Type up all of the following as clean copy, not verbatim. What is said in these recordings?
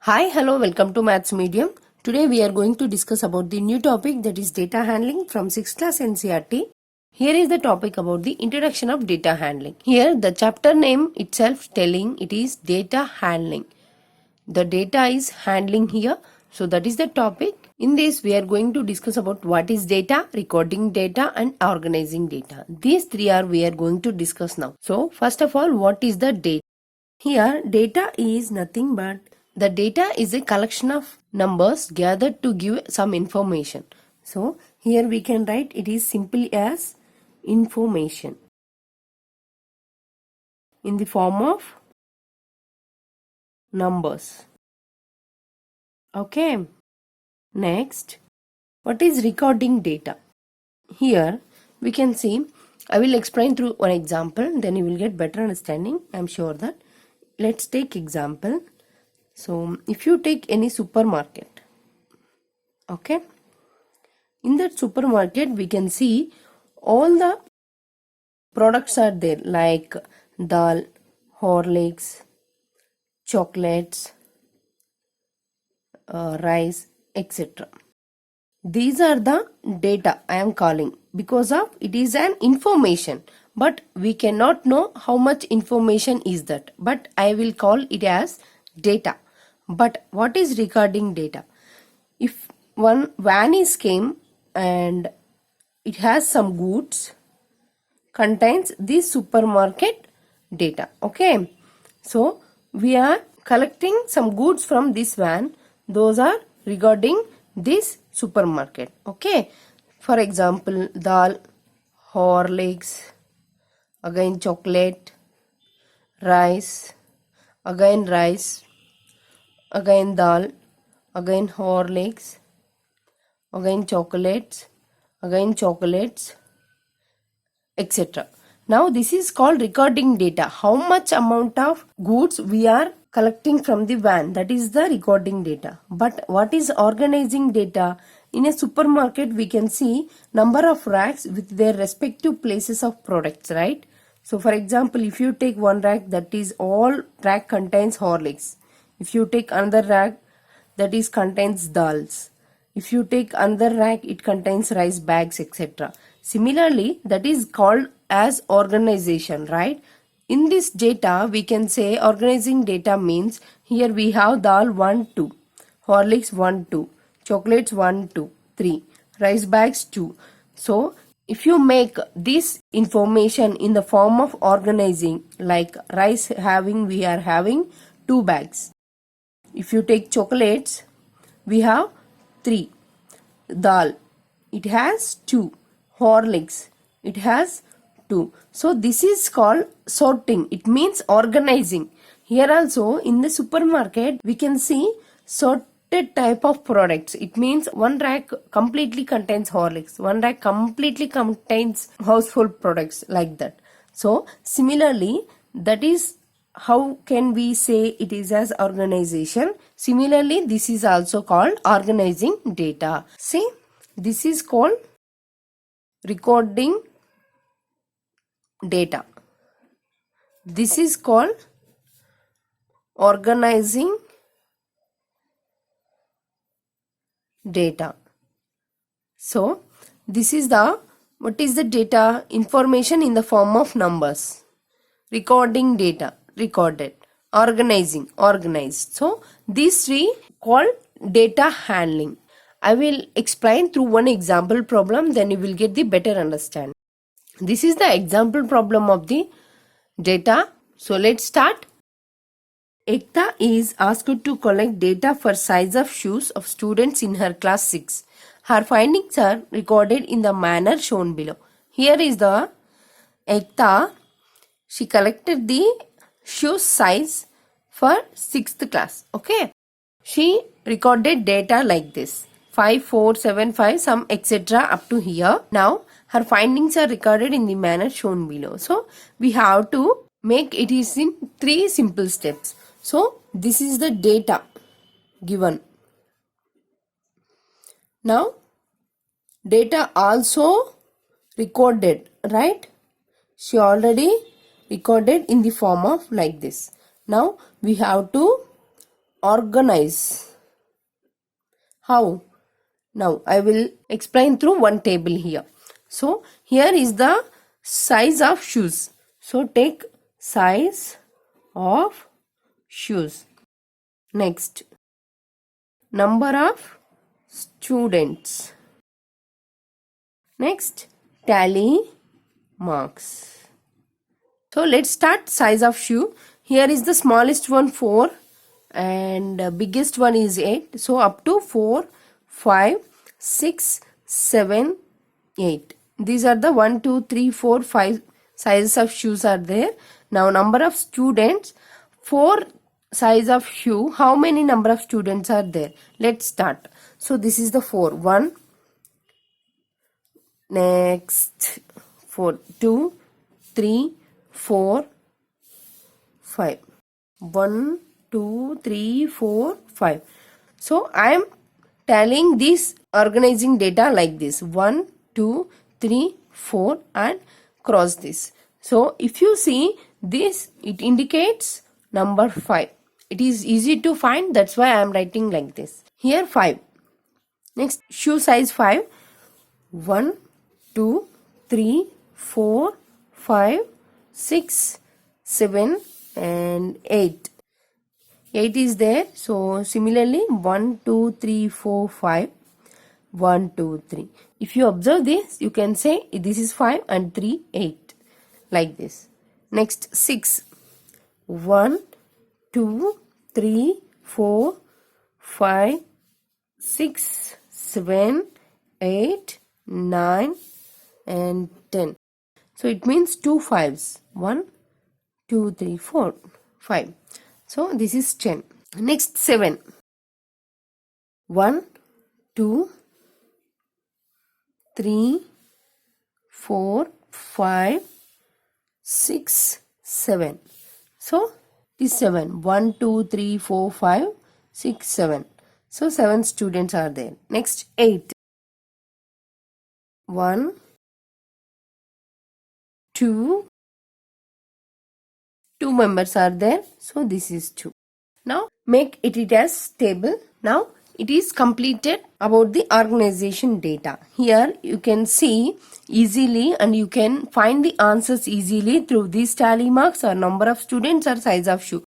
Hi, hello, welcome to Mathsmedium. Today we are going to discuss about the new topic, that is data handling from 6th class ncert. Here is the topic about the introduction of data handling. Here the chapter name itself telling it is data handling. The data is handling here. So that is the topic. In this we are going to discuss about what is data, recording data and organizing data. These three are we are going to discuss now. So first of all, what is the data? Here data is nothing but the data is a collection of numbers gathered to give some information. So here we can write it is simply as information in the form of numbers. Okay. Next, what is recording data? Here we can see, I will explain through one example, then you will get better understanding. I am sure that. Let's take example. So if you take any supermarket, okay, in that supermarket we can see all the products are there like dal, Horlicks, chocolates, rice, etc. These are the data I am calling because of it is an information, but we cannot know how much information is that, but I will call it as data. But what is recording data? If one van is came and it has some goods, contains this supermarket data. Okay, so we are collecting some goods from this van, those are regarding this supermarket. Okay, for example, dal, Horlicks, again chocolate, rice, again rice, again dal, again Horlicks, again chocolates, etc. Now this is called recording data. How much amount of goods we are collecting from the van, that is the recording data. But what is organizing data? In a supermarket we can see number of racks with their respective places of products, right? So for example, if you take one rack, that is all rack contains Horlicks. If you take another rack, that is contains dals. If you take another rack, it contains rice bags, etc. Similarly, that is called as organization, right? In this data, we can say organizing data means here we have dal 1, 2, Horlicks 1, 2, chocolates 1, 2, 3, rice bags 2. So, if you make this information in the form of organizing, like rice we are having 2 bags. If you take chocolates, we have 3. Dal, it has 2. Horlicks, it has 2. So this is called sorting. It means organizing. Here also in the supermarket we can see sorted type of products. It means one rack completely contains Horlicks, one rack completely contains household products, like that. So similarly, that is how can we say it is as organization. Similarly, this is also called organizing data. See, this is called recording data. This is called organizing data. So this is the, what is the data? Information in the form of numbers. Recording data, recorded. Organizing, organized. So these three called data handling. I will explain through one example problem, then you will get the better understanding. This is the example problem of the data. So let's start. Ekta is asked to collect data for size of shoes of students in her class 6. Her findings are recorded in the manner shown below. Here is the Ekta. She collected the shoe size for 6th class. Okay. She recorded data like this. 5, 4, 7, 5, some etc. up to here. Now her findings are recorded in the manner shown below. So we have to make it is in 3 simple steps. So this is the data given. Now data also recorded, right? She already recorded in the form of like this. Now we have to organize. How? Now I will explain through one table here. So here is the size of shoes. So take size of shoes. Next, number of students. Next, tally marks. So let's start size of shoe. Here is the smallest one 4 and biggest one is 8. So up to 4, 5, 6, 7, 8. These are the 1, 2, 3, 4, 5 sizes of shoes are there. Now number of students, 4 size of shoe. How many number of students are there? Let's start. So this is the 4. 1. Next 4. 2, 3, 4, 5. 1, 2, 3, 4, 5. So I am tallying this organizing data like this. 1, 2, 3, 4 and cross this. So if you see this, it indicates number 5. It is easy to find, that's why I am writing like this. Here 5. Next, shoe size 5. 1, 2, 3, 4, 5, 6, 7 and 8. 8 is there. So similarly 1, 2, 3, 4, 5. 1, 2, 3. If you observe this, you can say this is 5 and 3, 8. Like this. Next 6. 1, 2, 3, 4, 5, 6, 7, 8, 9 and 10. So it means 2 5s. 1, 2, 3, 4, 5. So this is 10. Next 7. 1, 2, 3, 4, 5, 6, 7. So this 7. 1, 2, 3, 4, 5, 6, 7. So 7 students are there. Next 8. 1, 2, 2 members are there. So this is 2. Now make it as table. Now it is completed about the organization data. Here you can see easily and you can find the answers easily through these tally marks or number of students or size of shoe.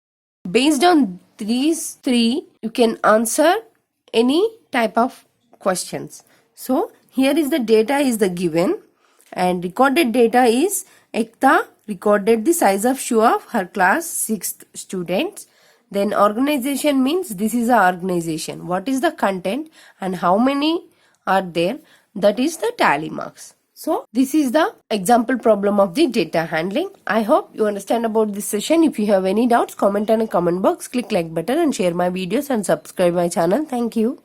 Based on these 3, you can answer any type of questions. So here is the data is the given and recorded data is Ekta recorded the size of shoe of her class 6th students. Then organization means this is a organization. What is the content and how many are there? That is the tally marks. So this is the example problem of the data handling. I hope you understand about this session. If you have any doubts, comment on a comment box, click like button and share my videos and subscribe my channel. Thank you.